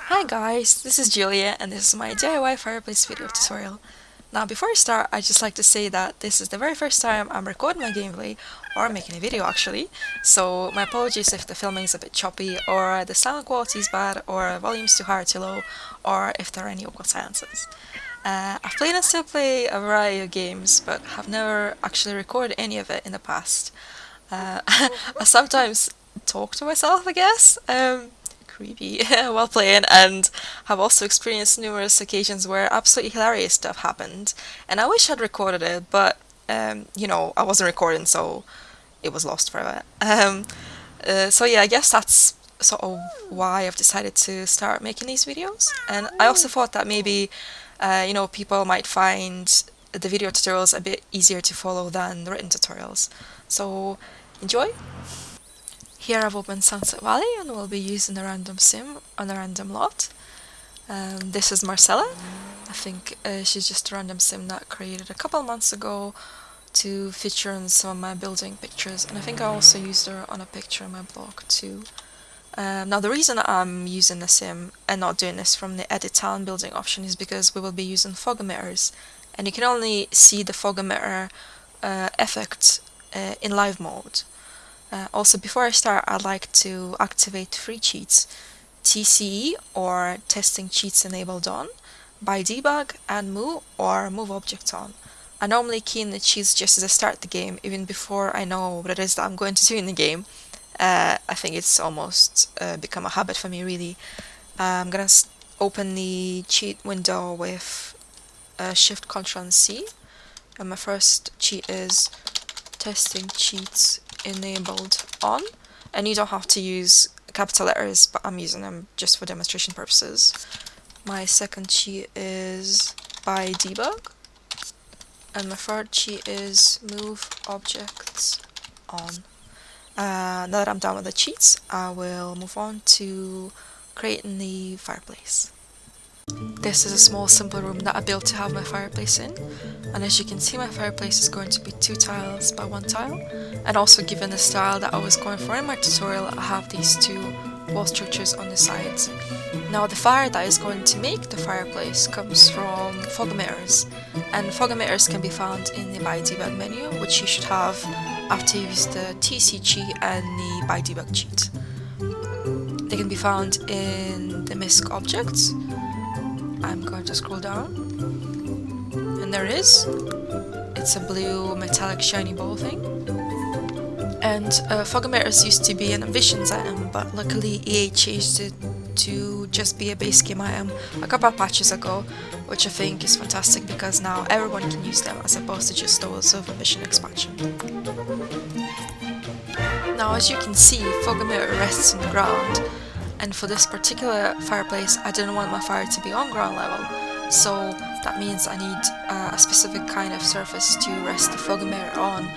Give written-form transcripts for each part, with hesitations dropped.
Hi guys, this is Julia and this is my DIY fireplace video tutorial. Now before I start, I'd just like to say that this is the very first time I'm recording my gameplay, or making a video actually, so my apologies if the filming is a bit choppy, or the sound quality is bad, or volume's too high or too low, or if there are any awkward silences. I've played and still play a variety of games, but have never actually recorded any of it in the past. I sometimes talk to myself, I guess. Creepy while playing, and have also experienced numerous occasions where absolutely hilarious stuff happened, and I wish I'd recorded it, but I wasn't recording, so it was lost forever. So yeah, I guess that's sort of why I've decided to start making these videos, and I also thought that maybe people might find the video tutorials a bit easier to follow than the written tutorials. So enjoy! Here I've opened Sunset Valley and we'll be using a random sim on a random lot. This is Marcella. I think she's just a random sim that I created a couple months ago to feature in some of my building pictures, and I think I also used her on a picture on my blog too. Now the reason I'm using the sim and not doing this from the edit town building option is because we will be using fog emitters, and you can only see the fog emitter effect in live mode. Also, before I start, I'd like to activate 3 cheats: TCE, or testing cheats enabled on, by debug, and move, or move object on. I normally key in the cheats just as I start the game, even before I know what it is that I'm going to do in the game. I think it's almost become a habit for me, really. I'm gonna open the cheat window with Shift Ctrl and C, and my first cheat is testing cheats enabled on, and you don't have to use capital letters, but I'm using them just for demonstration purposes. My second cheat is by debug, and my third cheat is move objects on. Now that I'm done with the cheats, I will move on to creating the fireplace. This is a small simple room that I built to have my fireplace in, and as you can see, my fireplace is going to be 2 tiles by 1 tile, and also given the style that I was going for in my tutorial, I have these 2 wall structures on the sides. Now the fire that is going to make the fireplace comes from fog emitters, and fog emitters can be found in the by debug menu, which you should have after you've used the TC cheat and the by debug cheat. They can be found in the misc objects. I'm going to scroll down, and there it is. It's a blue metallic shiny ball thing. And fog emitters used to be an ambitions item, but luckily EA changed it to just be a base game item a couple of patches ago, which I think is fantastic because now everyone can use them as opposed to just those of Ambition expansion. Now as you can see, fog emitter rests on the ground, and for this particular fireplace I didn't want my fire to be on ground level, so that means I need a specific kind of surface to rest the fog emitter on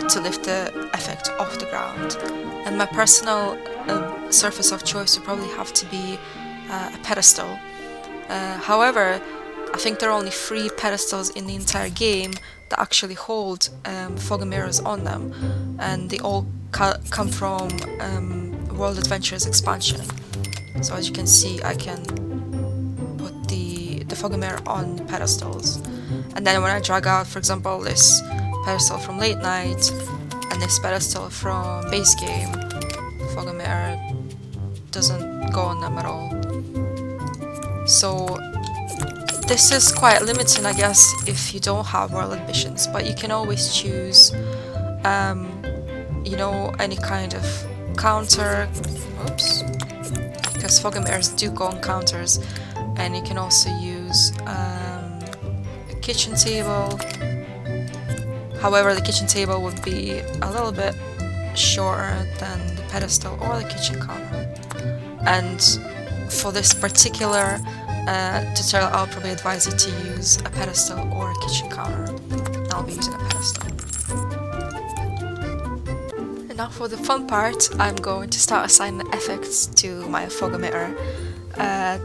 to lift the effect off the ground. And my personal surface of choice would probably have to be a pedestal. However, I think there are only 3 pedestals in the entire game that actually hold fog emitters on them, and they all come from World Adventures expansion. So as you can see, I can put the fog emitter on the pedestals, and then when I drag out, for example, this pedestal from Late Night and this pedestal from Base Game, the fog emitter doesn't go on them at all. So this is quite limiting, I guess, if you don't have World Ambitions, but you can always choose any kind of counter, because fog emitters do go on counters, and you can also use a kitchen table. However, the kitchen table would be a little bit shorter than the pedestal or the kitchen counter, and for this particular tutorial I'll probably advise you to use a pedestal or a kitchen counter. I'll be using a pedestal. Now for the fun part, I'm going to start assigning effects to my fog emitter.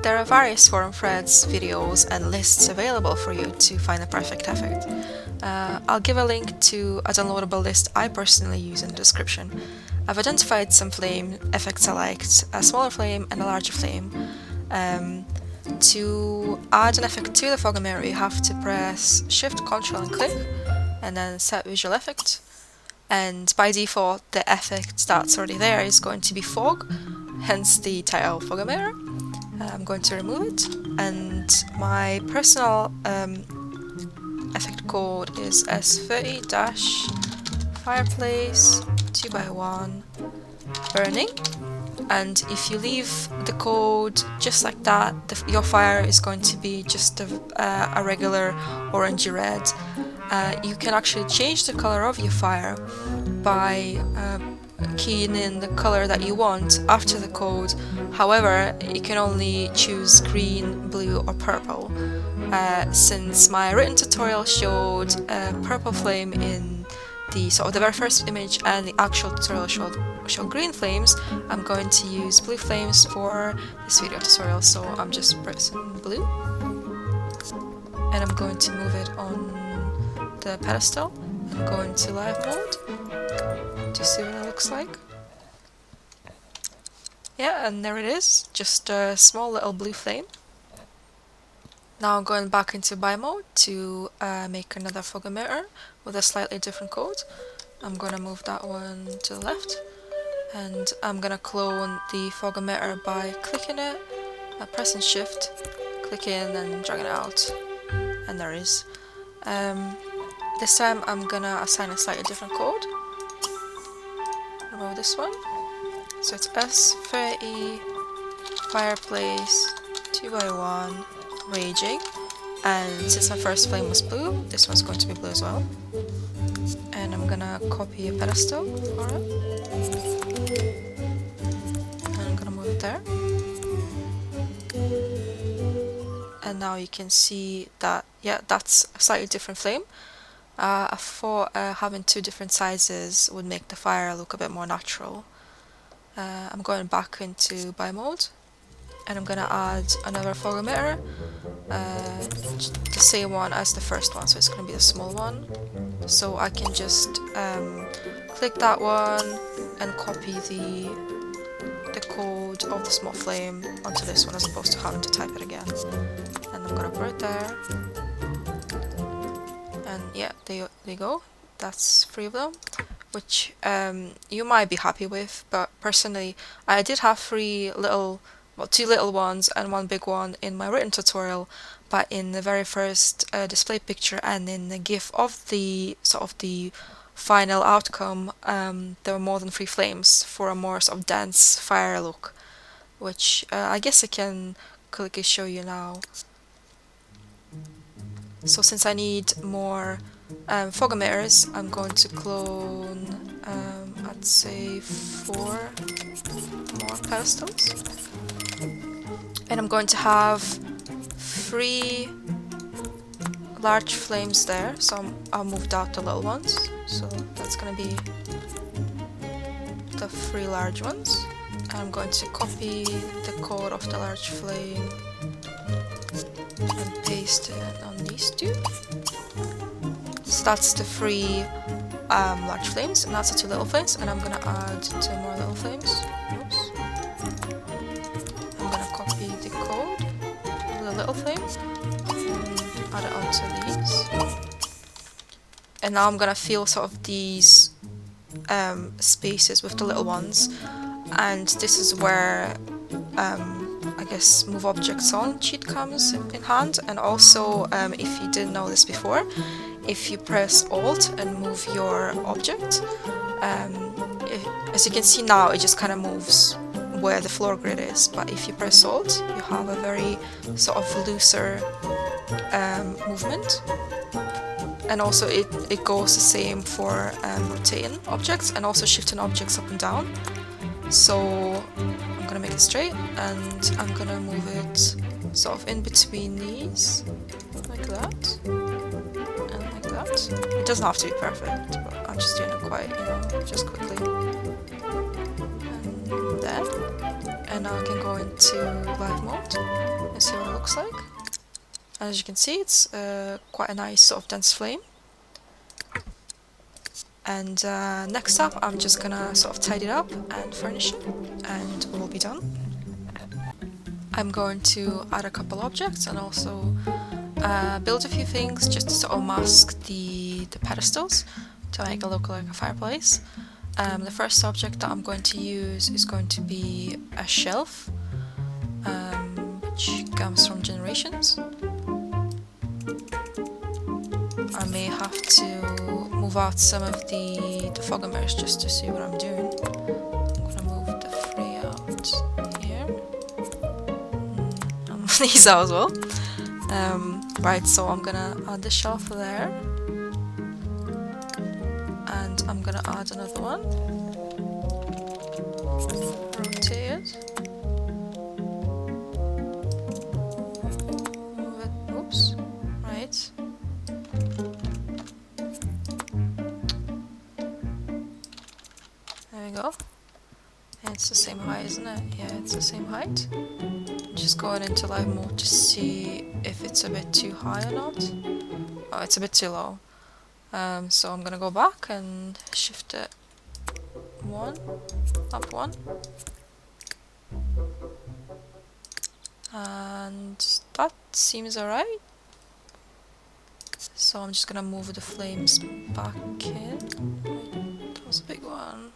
There are various forum threads, videos and lists available for you to find the perfect effect. I'll give a link to a downloadable list I personally use in the description. I've identified some flame effects I liked, a smaller flame and a larger flame. To add an effect to the fog mirror, you have to press Shift, Ctrl and click, and then set visual effect. And by default, the effect that's already there is going to be fog, hence the title fog mirror. I'm going to remove it, and my personal effect code is S30-fireplace 2x1 burning. And if you leave the code just like that, your fire is going to be just a regular orangey red. You can actually change the color of your fire by keying in the color that you want after the code. However, you can only choose green, blue or purple. Since my written tutorial showed purple flame in the the very first image and the actual tutorial showed green flames, I'm going to use blue flames for this video tutorial, so I'm just pressing blue and I'm going to move it on the pedestal and go into live mode to see what it looks like. Yeah, and there it is, just a small little blue flame. Now I'm going back into buy mode to make another fog emitter with a slightly different code. I'm going to move that one to the left, and I'm going to clone the fog emitter by clicking it, pressing shift, clicking and dragging it out, and there it is. This time I'm going to assign a slightly different code. Remove this one. So it's S30 fireplace 2x1 raging, and since my first flame was blue, this one's going to be blue as well. And I'm gonna copy a pedestal for it, and I'm gonna move it there. And now you can see that, yeah, that's a slightly different flame. I thought having two different sizes would make the fire look a bit more natural. I'm going back into buy mode, and I'm gonna add another fog emitter, the same one as the first one, so it's gonna be the small one. So I can just click that one and copy the code of the small flame onto this one, as opposed to having to type it again. And I'm gonna put it there, and yeah, there you go. That's 3 of them, which you might be happy with, but personally I did have 2 little ones and 1 big one in my written tutorial, but in the very first display picture and in the GIF of the the final outcome, there were more than 3 flames for a more dense fire look, which I guess I can quickly show you now. So since I need more fog emitters, I'm going to clone, I'd say 4 more pedestals. And I'm going to have 3 large flames there, so I'll move out the little ones. So that's going to be the 3 large ones. And I'm going to copy the code of the large flame and paste it on these 2. So that's the 3 large flames, and that's the 2 little flames, and I'm gonna add 2 more little flames. Oops. I'm gonna copy the code of the little flame and add it onto these. And now I'm gonna fill these spaces with the little ones, and this is where I guess move objects on cheat comes in hand. And also, if you didn't know this before, if you press Alt and move your object, as you can see now, it just kind of moves where the floor grid is, but if you press Alt, you have a very looser movement. And also it goes the same for rotating objects and also shifting objects up and down. So I'm gonna make it straight, and I'm gonna move it in between these, like that, and like that. It doesn't have to be perfect, but I'm just doing it quite, just quickly. And then, and now I can go into live mode and see what it looks like. As you can see, it's quite a nice dense flame. And next up, I'm just gonna tidy it up and furnish it, and we'll be done. I'm going to add a couple objects and also build a few things just to sort of mask the pedestals to make it look like a fireplace. The first object that I'm going to use is going to be a shelf, which comes from Generations. I may have to move out some of the fog mirrors just to see what I'm doing. I'm gonna move the three out here. And these out as well. Right, so I'm gonna add the shelf there. And I'm gonna add another one. Rotate it. Move it. Oops. Right. There we go. And it's the same height, isn't it? Yeah, it's the same height. Just going into live mode to see if it's a bit too high or not. Oh, it's a bit too low. So I'm gonna go back and shift it up one. And that seems alright. So I'm just gonna move the flames back in. That was a big one.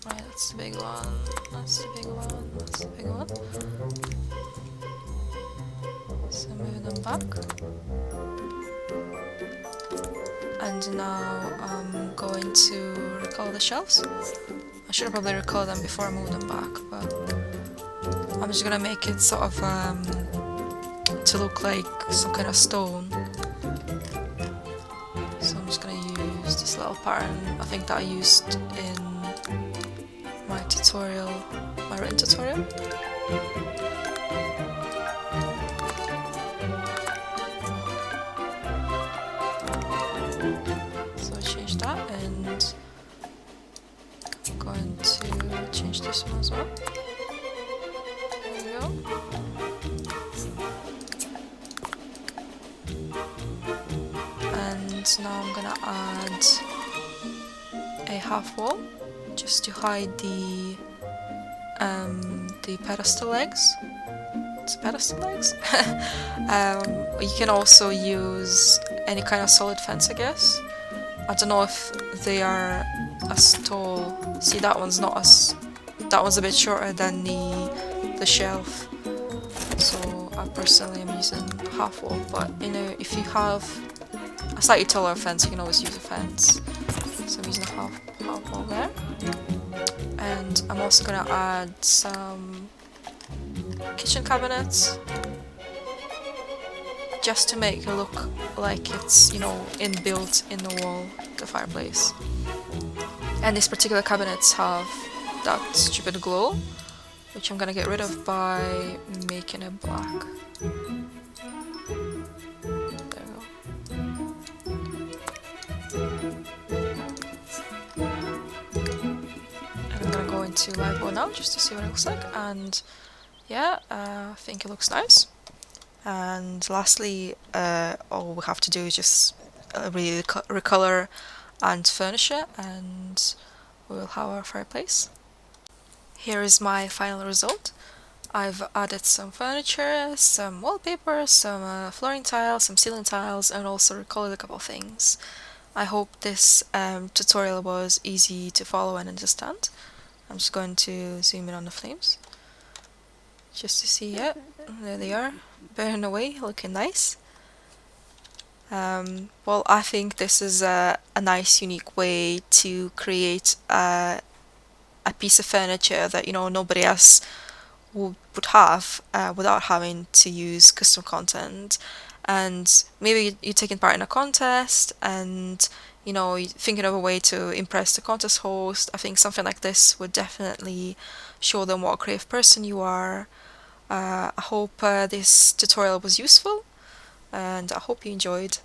Right, that's the big one. That's the big one. That's the big one. So moving them back. And now I'm going to recolor the shelves. I should have probably recolored them before I moved them back, but I'm just gonna make it sort of to look like some kind of stone. So I'm just gonna use this little pattern, I think that I used in my tutorial, my written tutorial. So I changed that, and I'm going to change this one as well. There we go. And now I'm gonna add a half wall just to hide the pedestal legs. It's pedestal legs. You can also use any kind of solid fence, I guess. I don't know if they are as tall. See, that one's not as. That one's a bit shorter than the shelf. So I personally am using half wall. But you know, if you have a slightly taller fence, you can always use a fence. So I'm using a half wall there. And I'm also gonna add some kitchen cabinets just to make it look like it's, you know, inbuilt in the wall, the fireplace. And these particular cabinets have that stupid glow, which I'm gonna get rid of by making it black. There we go. And I'm gonna go into live mode now just to see what it looks like, and yeah, I think it looks nice. And lastly, all we have to do is just really recolor and furnish it, and we will have our fireplace. Here is my final result. I've added some furniture, some wallpaper, some flooring tiles, some ceiling tiles, and also recolored a couple of things. I hope this tutorial was easy to follow and understand. I'm just going to zoom in on the flames just to see it. There they are, burning away, looking nice. Well, I think this is a nice, unique way to create a piece of furniture that, you know, nobody else would have without having to use custom content. And maybe you're taking part in a contest and, you know, you're thinking of a way to impress the contest host. I think something like this would definitely show them what a creative person you are. I hope this tutorial was useful, and I hope you enjoyed.